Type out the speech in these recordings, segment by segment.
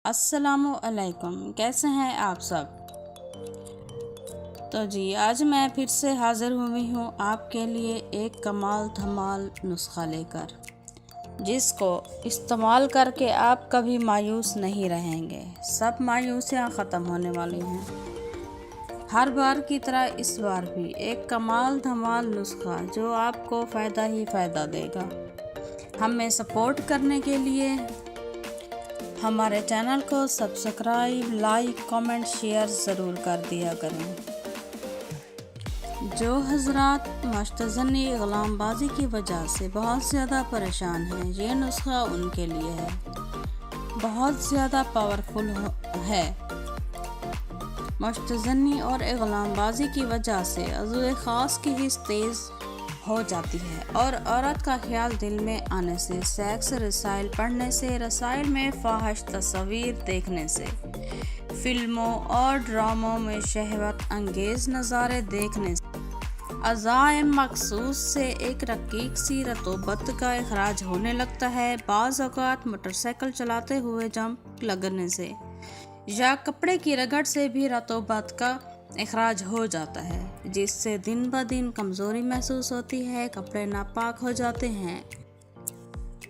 السلام علیکم، کیسے ہیں آپ سب؟ تو آج میں پھر سے حاضر ہوئی ہوں آپ کے لیے ایک کمال دھمال نسخہ لے کر، جس کو استعمال کر کے آپ کبھی مایوس نہیں رہیں گے۔ سب مایوسیاں ختم ہونے والی ہیں۔ ہر بار کی طرح اس بار بھی ایک کمال دھمال نسخہ جو آپ کو فائدہ ہی فائدہ دے گا۔ ہمیں سپورٹ کرنے کے لیے ہمارے چینل کو سبسکرائب، لائک، کامنٹ، شیئر ضرور کر دیا کریں۔ جو حضرات مشتزنی غلام بازی کی وجہ سے بہت زیادہ پریشان ہیں، یہ نسخہ ان کے لیے ہے۔ بہت زیادہ پاورفل ہے۔ مشتزنی اور غلام بازی کی وجہ سے عضو خاص کی حس تیز ہو جاتی ہے، اور عورت کا خیال دل میں آنے سے، سیکس رسائل پڑھنے سے، رسائل میں فاحش تصاویر دیکھنے سے، فلموں اور ڈراموں میں شہوت انگیز نظارے دیکھنے سے، اعضائے مخصوص سے ایک رقیق سی رطوبت کا اخراج ہونے لگتا ہے۔ بعض اوقات موٹر سائیکل چلاتے ہوئے جمپ لگنے سے یا کپڑے کی رگڑ سے بھی رطوبت کا اخراج ہو جاتا ہے، جس سے دن بدن کمزوری محسوس ہوتی ہے، کپڑے ناپاک ہو جاتے ہیں،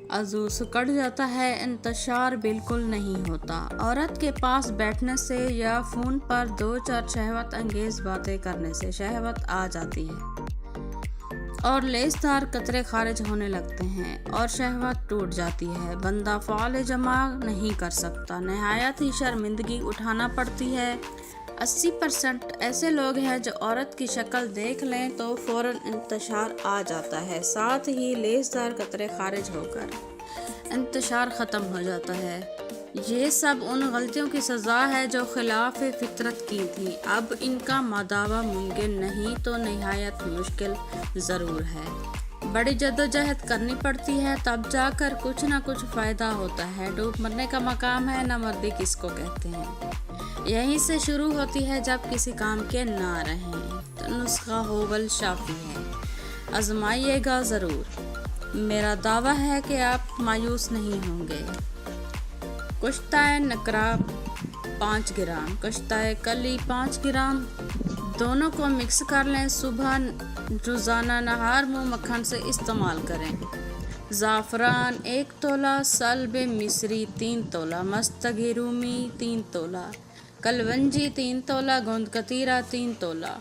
عضو سکڑ جاتا ہے، انتشار بالکل نہیں ہوتا۔ عورت کے پاس بیٹھنے سے یا فون پر 2-4 شہوت انگیز باتیں کرنے سے شہوت آ جاتی ہے اور لیسدار قطرے خارج ہونے لگتے ہیں اور شہوت ٹوٹ جاتی ہے۔ بندہ فعال جمع نہیں کر سکتا، نہایت ہی شرمندگی اٹھانا پڑتی ہے۔ 80% ایسے لوگ ہیں جو عورت کی شکل دیکھ لیں تو فوراً انتشار آ جاتا ہے، ساتھ ہی لیسدار قطرے خارج ہو کر انتشار ختم ہو جاتا ہے۔ یہ سب ان غلطیوں کی سزا ہے جو خلاف فطرت کی تھی۔ اب ان کا مداوع ممکن نہیں تو نہایت مشکل ضرور ہے۔ بڑی جدوجہد کرنی پڑتی ہے، تب جا کر کچھ نہ کچھ فائدہ ہوتا ہے۔ ڈوب مرنے کا مقام ہے، نہ مردی کس کو کہتے ہیں، یہیں سے شروع ہوتی ہے جب کسی کام کے نہ رہیں تو نسخہ ہوبل شافی ہے۔ آزمائیے گا ضرور۔ میرا دعویٰ ہے کہ آپ مایوس نہیں ہوں گے۔ کشتۂ نکرہ 5 گرام، کشتۂ کلی 5 گرام، دونوں کو مکس کر لیں۔ صبح روزانہ نہار منہ مکھن سے استعمال کریں۔ زعفران 1 تولہ، سلب مصری 3 تولہ، مستگی رومی 3 تولہ، کلونجی 3 تولہ، گوند کتیرا 3 تولہ،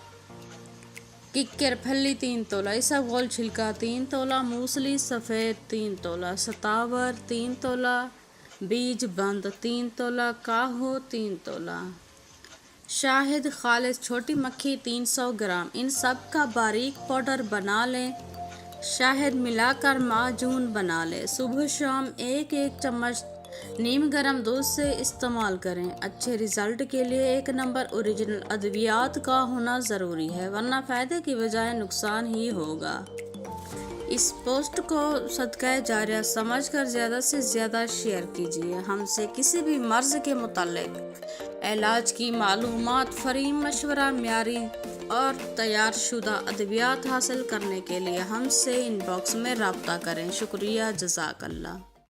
ککر پھلی 3 تولہ، اسبگول چھلکا 3 تولہ، موسلی سفید 3 تولہ، ستاور 3 تولہ، بیج بند 3 تولہ، کاہو 3 تولہ، شاہد خالص چھوٹی مکھی 300 گرام۔ ان سب کا باریک پاؤڈر بنا لیں، شہد ملا کر معجون بنا لیں۔ صبح شام 1-1 چمچ نیم گرم دودھ سے استعمال کریں۔ اچھے رزلٹ کے لیے 1 نمبر اوریجنل ادویات کا ہونا ضروری ہے، ورنہ فائدے کی بجائے نقصان ہی ہوگا۔ اس پوسٹ کو صدقہ جاریہ سمجھ کر زیادہ سے زیادہ شیئر کیجیے۔ ہم سے کسی بھی مرض کے متعلق علاج کی معلومات، فری مشورہ، معیاری اور تیار شدہ ادویات حاصل کرنے کے لیے ہم سے ان باکس میں رابطہ کریں۔ شکریہ، جزاک اللہ۔